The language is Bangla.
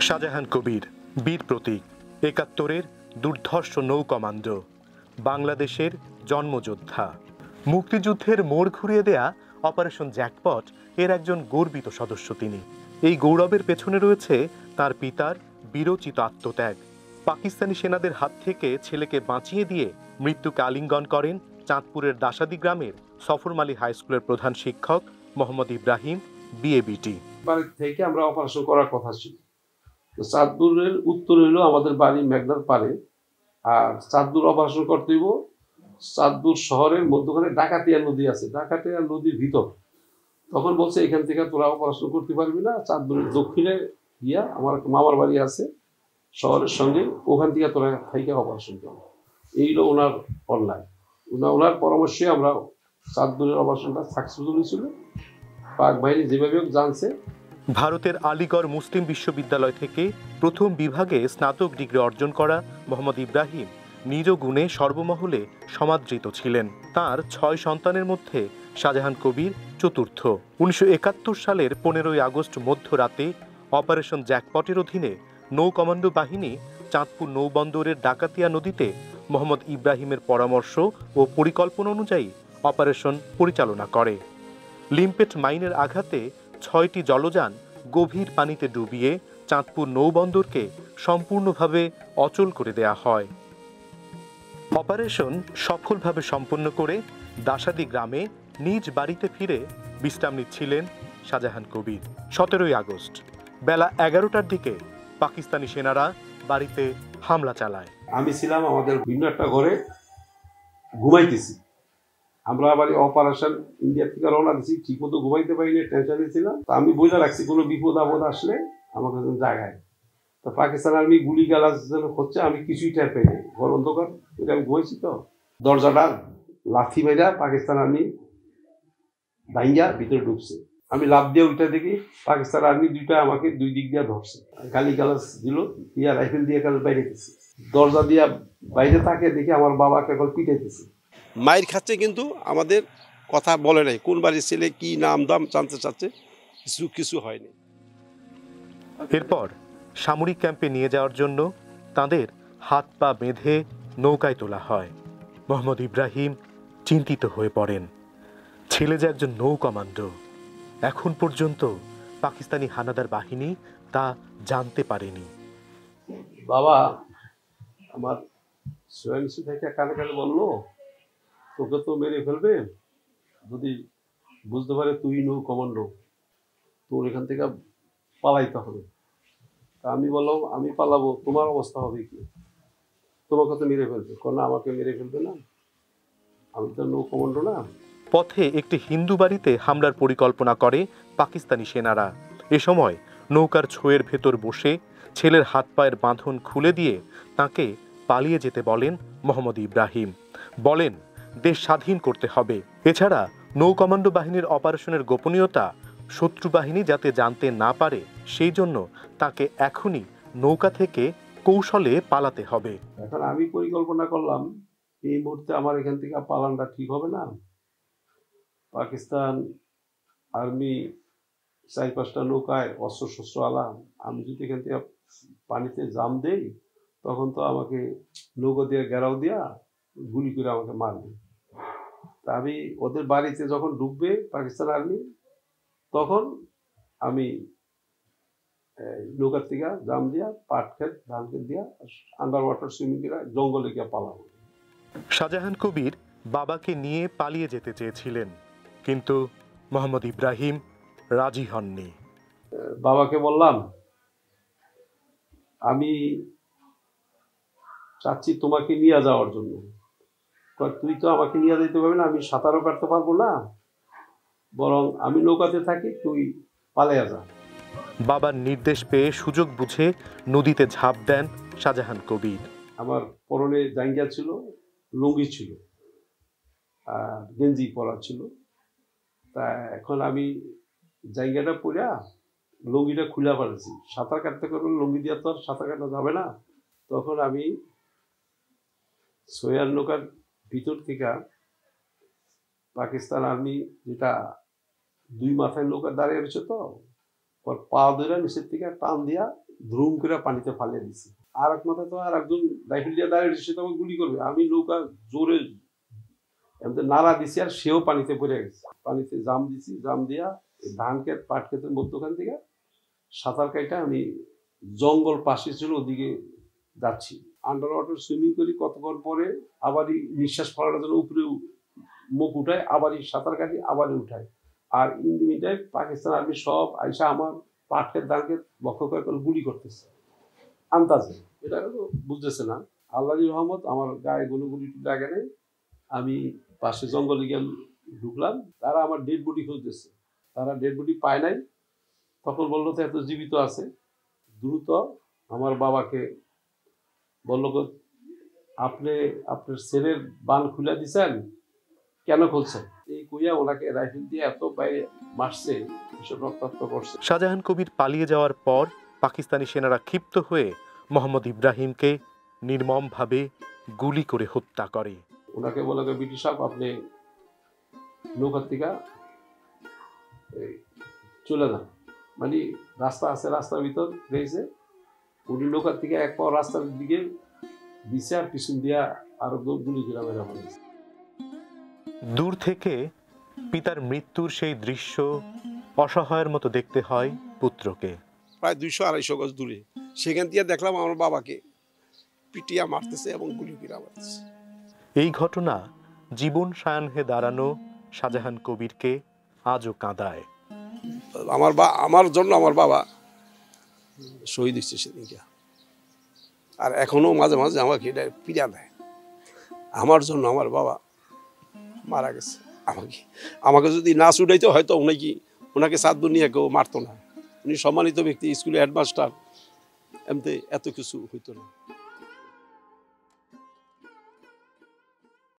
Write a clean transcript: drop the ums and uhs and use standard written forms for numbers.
শাহজাহান কবির বীর প্রতীক, ৭১-এর দুর্ধর্ষ নৌ কমান্ডো, বাংলাদেশের জন্মযোদ্ধা। মুক্তিযুদ্ধের মোড় ঘুরিয়ে দেয়া অপারেশন জ্যাকপট এর একজন গর্বিত সদস্য তিনি। এই গৌরবের পেছনে রয়েছে তার পিতার বীরোচিত আত্মত্যাগ। পাকিস্তানি সেনাদের হাত থেকে ছেলেকে বাঁচিয়ে দিয়ে মৃত্যুকে আলিঙ্গন করেন চাঁদপুরের দাসাদি গ্রামের সফরমালী হাই স্কুলের প্রধান শিক্ষক মোহাম্মদ ইব্রাহিম, বিএবিটি। বাড়ি থেকে আমরা অপারেশন করার কথা ছিল। চাঁদপুরের উত্তর হইলো আমাদের বাড়ি মেঘনার পারে, আর চাঁদপুর অপারেশন করতে হইব চাঁদপুর শহরের মধ্যখানে ডাকাতিয়া নদী আছে, ডাকাতিয়া নদীর ভিতর। তখন বলছে এখান থেকে তোরা অপারেশন করতে পারবি না, চাঁদপুরের দক্ষিণে গিয়া আমার মামার বাড়ি আছে শহরের সঙ্গে, ওখান থেকে তোরা থেকে অপারেশন করবো। এইগুলো ওনার অনলাইন, ওনার পরামর্শে আমরা চাঁদপুরের অপারেশনটা সাকসেসফুল হয়েছিল। পাক বাহিনী যেভাবে জানছে। ভারতের আলিগড় মুসলিম বিশ্ববিদ্যালয় থেকে প্রথম বিভাগে স্নাতক ডিগ্রি অর্জন করা মোহাম্মদ ইব্রাহিম নিজ গুণে সর্বমহলে সমাদৃত ছিলেন। তার ৬ সন্তানের মধ্যে শাহজাহান কবির চতুর্থ। ১৯৭১ সালের ১৫ই আগস্ট মধ্যরাতে অপারেশন জ্যাকপটের অধীনে নৌ কমান্ডো বাহিনী চাঁদপুর নৌবন্দরের ডাকাতিয়া নদীতে মোহাম্মদ ইব্রাহিমের পরামর্শ ও পরিকল্পনা অনুযায়ী অপারেশন পরিচালনা করে। লিম্পেট মাইনের আঘাতে ৬টি জলযান গভীর পানিতে ডুবিয়ে চাঁদপুর নৌবন্দরকে সম্পূর্ণভাবে অচল করে দেয়া হয়। অপারেশন সফলভাবে সম্পন্ন করে দাসাদি গ্রামে নিজ বাড়িতে ফিরে বিশ্রাম নিচ্ছিলেন শাহজাহান কবির। ১৭ই আগস্ট বেলা ১১টার দিকে পাকিস্তানি সেনারা বাড়িতে হামলা চালায়। আমি ছিলাম আমাদের ভিন্ন একটা ঘরে ঘুমাইতেছি। আমরা আবার অপারেশন ইন্ডিয়া থেকে রওনা দিছি, ঠিক মতো ঘুমাইতে পারিনি, টেনশনে ছিলাম। তো আমি বইলা রাখছি কোনো বিপদ আপদ আসলে আমাকে জায়গায়। তো পাকিস্তান আর্মি গুলি গালাজ হচ্ছে, আমি কিছুই টের পাইনি, ঘর অন্ধকার, আমি ঘুমাইছি। তো দরজাটা লাথি মেরা পাকিস্তান আর্মি ভাইঙ্গা ভিতরে ঢুকছে। আমি লাফ দিয়ে উঠে দেখি পাকিস্তান আর্মি দুইটা আমাকে দুই দিক দিয়ে ধরছে, গালি গালাজ দিল, দিয়া রাইফেল দিয়ে কাজ বাইরে গেছে। দরজা দিয়া বাইরে থাকে দেখি আমার বাবাকে এখন পিটাইতেছে, মায়ের খাচ্ছে, কিন্তু আমাদের কথা বলে নাই, কোন বাড়ির ছেলে কি নাম দাম জানতে চাচ্ছে, কিছু হয়নি। এরপর সামরিক ক্যাম্পে নিয়ে যাওয়ার জন্য তাদের হাত পা বেঁধে নৌকায় তোলা হয়। মোহাম্মদ ইব্রাহিম চিন্তিত হয়ে পড়েন। ছেলে যে একজন নৌ কমান্ডো, এখন পর্যন্ত পাকিস্তানি হানাদার বাহিনী তা জানতে পারেনি। বাবা আমার সোয়েন্সি থেকে কানে কানে বললো, তোকে তো মেরে ফেলবে যদি বুঝতে পারে তুই নৌ কমান্ডো, তোর এখান থেকে পালাইতে হবে। তা আমি বললাম আমি পালাবো, তোমার অবস্থা হবে কি? তোমাকে তো মেরে ফেলবে। না, আমাকে মেরে ফেলবে না, আমি তো নৌ কমান্ডো না। পথে একটি হিন্দু বাড়িতে হামলার পরিকল্পনা করে পাকিস্তানি সেনারা। এ সময় নৌকার ছোঁয়ের ভেতর বসে ছেলের হাত পায়ের বাঁধন খুলে দিয়ে তাকে পালিয়ে যেতে বলেন মোহাম্মদ ইব্রাহিম। বলেন দেশ স্বাধীন করতে হবে। এছাড়া নৌ কমান্ডো বাহিনীর অপারেশনের গোপনীয়তা শত্রু বাহিনী যাতে জানতে না পারে, সেই জন্য তাকে এখনই নৌকা থেকে কৌশলে পালাতে হবে। এখন আমি পরিকল্পনা করলাম এই মুহূর্তে আমার এখান থেকে পালানটা ঠিক হবে না। পাকিস্তান আর্মি ৪-৫টা নৌকায় অস্ত্র শস্ত্র আলা, আমি যদি এখান থেকে পানিতে জাম দেই তখন তো আমাকে নৌকা দিয়ে ঘেরাও দিয়া গুলি করে আমাকে মারবে। তা আমি ওদের বাড়িতে যখন ঢুকবে পাকিস্তান আর্মি, তখন আমি নৌকার থেকে জাম দিয়া পাট খেত ধান খেত দিয়া আন্ডার ওয়াটার সুইমিং করে জঙ্গলে গিয়ে পালাবো। শাহজাহান কবির বাবাকে নিয়ে পালিয়ে যেতে চেয়েছিলেন, কিন্তু মোহাম্মদ ইব্রাহিম রাজি হননি। বাবাকে বললাম আমি চাচ্ছি তোমাকে নিয়ে যাওয়ার জন্য। তুই তো আমাকে নিয়ে যেতে পারবি না, আমি সাঁতারও কাটতে পারবো না, বরং আমি নৌকাতে থাকি, তুই পালিয়ে যা। বাবার নির্দেশ পেয়ে সুযোগ বুঝে নদীতে ঝাঁপ দেন শাহজাহান কবির। আমার পরনে জাঙ্গিয়া ছিল, লুঙ্গি ছিল, আর গেঞ্জি পরা ছিল। তা এখন আমি জায়গাটা পরে লুঙ্গিটা খুলে ফেলেছি, সাঁতার কাটতে করলে লুঙ্গি দিয়ে তো আর সাঁতার কাটা যাবে না। তখন আমি সোয়ার নৌকার ভিতর থেকে পাকিস্তান আর্মি যেটা দুই মাথায় নৌকা দাঁড়িয়ে রয়েছে, তো পা ধরে নিচের থেকে টান দিয়া দ্রুম করে পানিতে ফালিয়ে দিছি। আর এক মাথায় তো আর একজন রাইফেল দিয়ে দাঁড়িয়ে সে তো আমাকে গুলি করবে, আমি নৌকা জোরে এমনি নাড়া দিছি আর সেও পানিতে পড়ে গেছে। পানিতে জাম দিছি, জাম দিয়া ধান ক্ষেত পাট ক্ষেতের মধ্যখান থেকে সাঁতার কাইটা আমি জঙ্গল পাশে ছিল ওদিকে যাচ্ছি। আন্ডার ওয়াটার সুইমিং করি, কতক্ষণ পরে আবারই নিঃশ্বাস ফেলানোর জন্য উপরে মুখ উঠায়, আবারই সাঁতার কাটি, আবারই উঠায়। আর in the meantime Pakistan army সব আইসা আমার পাট ক্ষেত ধান ক্ষেত লক্ষ্য করে গুলি করতেছে আন্দাজে, এটা তো বুঝতেছে না। আল্লাহর রহমত আমার গায়ে গুলি লাগে নাই। আমি পাশে জঙ্গলে গিয়ে ঢুকলাম, তারা আমার ডেড বডি খুঁজতেছে, তারা ডেড বডি পায় নাই। তখন বললো তো এত জীবিত আছে, দ্রুত আমার বাবাকে বললো আপনি আপনার ছেলের বান খুলে দিছেন, কেন খুলছেন? এই কইয়া ওনাকে রাইফেল দিয়ে এত বাইরে মারছে, এসব রক্তাক্ত করছে। শাহজাহান কবির পালিয়ে যাওয়ার পর পাকিস্তানি সেনারা ক্ষিপ্ত হয়ে মোহাম্মদ ইব্রাহিমকে নির্মমভাবে গুলি করে হত্যা করে। ওনাকে বলে ব্রিটিশ সাহেব আপনি নৌকার থেকে চলে যান, মানে রাস্তা আছে, রাস্তার ভিতর রয়েছে, উনি নৌকার থেকে এক পাও রাস্তার দিকে দিছে আর পিছন দিয়া আরো গুলি করে মেরা ফেলেছে। দূর থেকে পিতার মৃত্যুর সেই দৃশ্য অসহায়ের মতো দেখতে হয় পুত্রকে। প্রায় 200-250 গজ দূরে সেখান থেকে দেখলাম আমার বাবাকে পিটিয়া মারতেছে এবং গুলি করে মারতেছে। এই ঘটনা জীবন সায়াহ্নে দাঁড়ানো শাহজাহান কবিরকে আজও কাঁদায়। আমার জন্য আমার বাবা শহীদ হচ্ছে সেদিনকে, আর এখনো মাঝে মাঝে আমাকে এটা পীড়া দেয়। আমার জন্য আমার বাবা মারা গেছে, আমাকে যদি না ছুটাইতো হয়তো ওনাকে সাধ্য নিয়ে কেউ মারতো না। উনি সম্মানিত ব্যক্তি, স্কুলের হেডমাস্টার, এমনি এত কিছু হইতো না।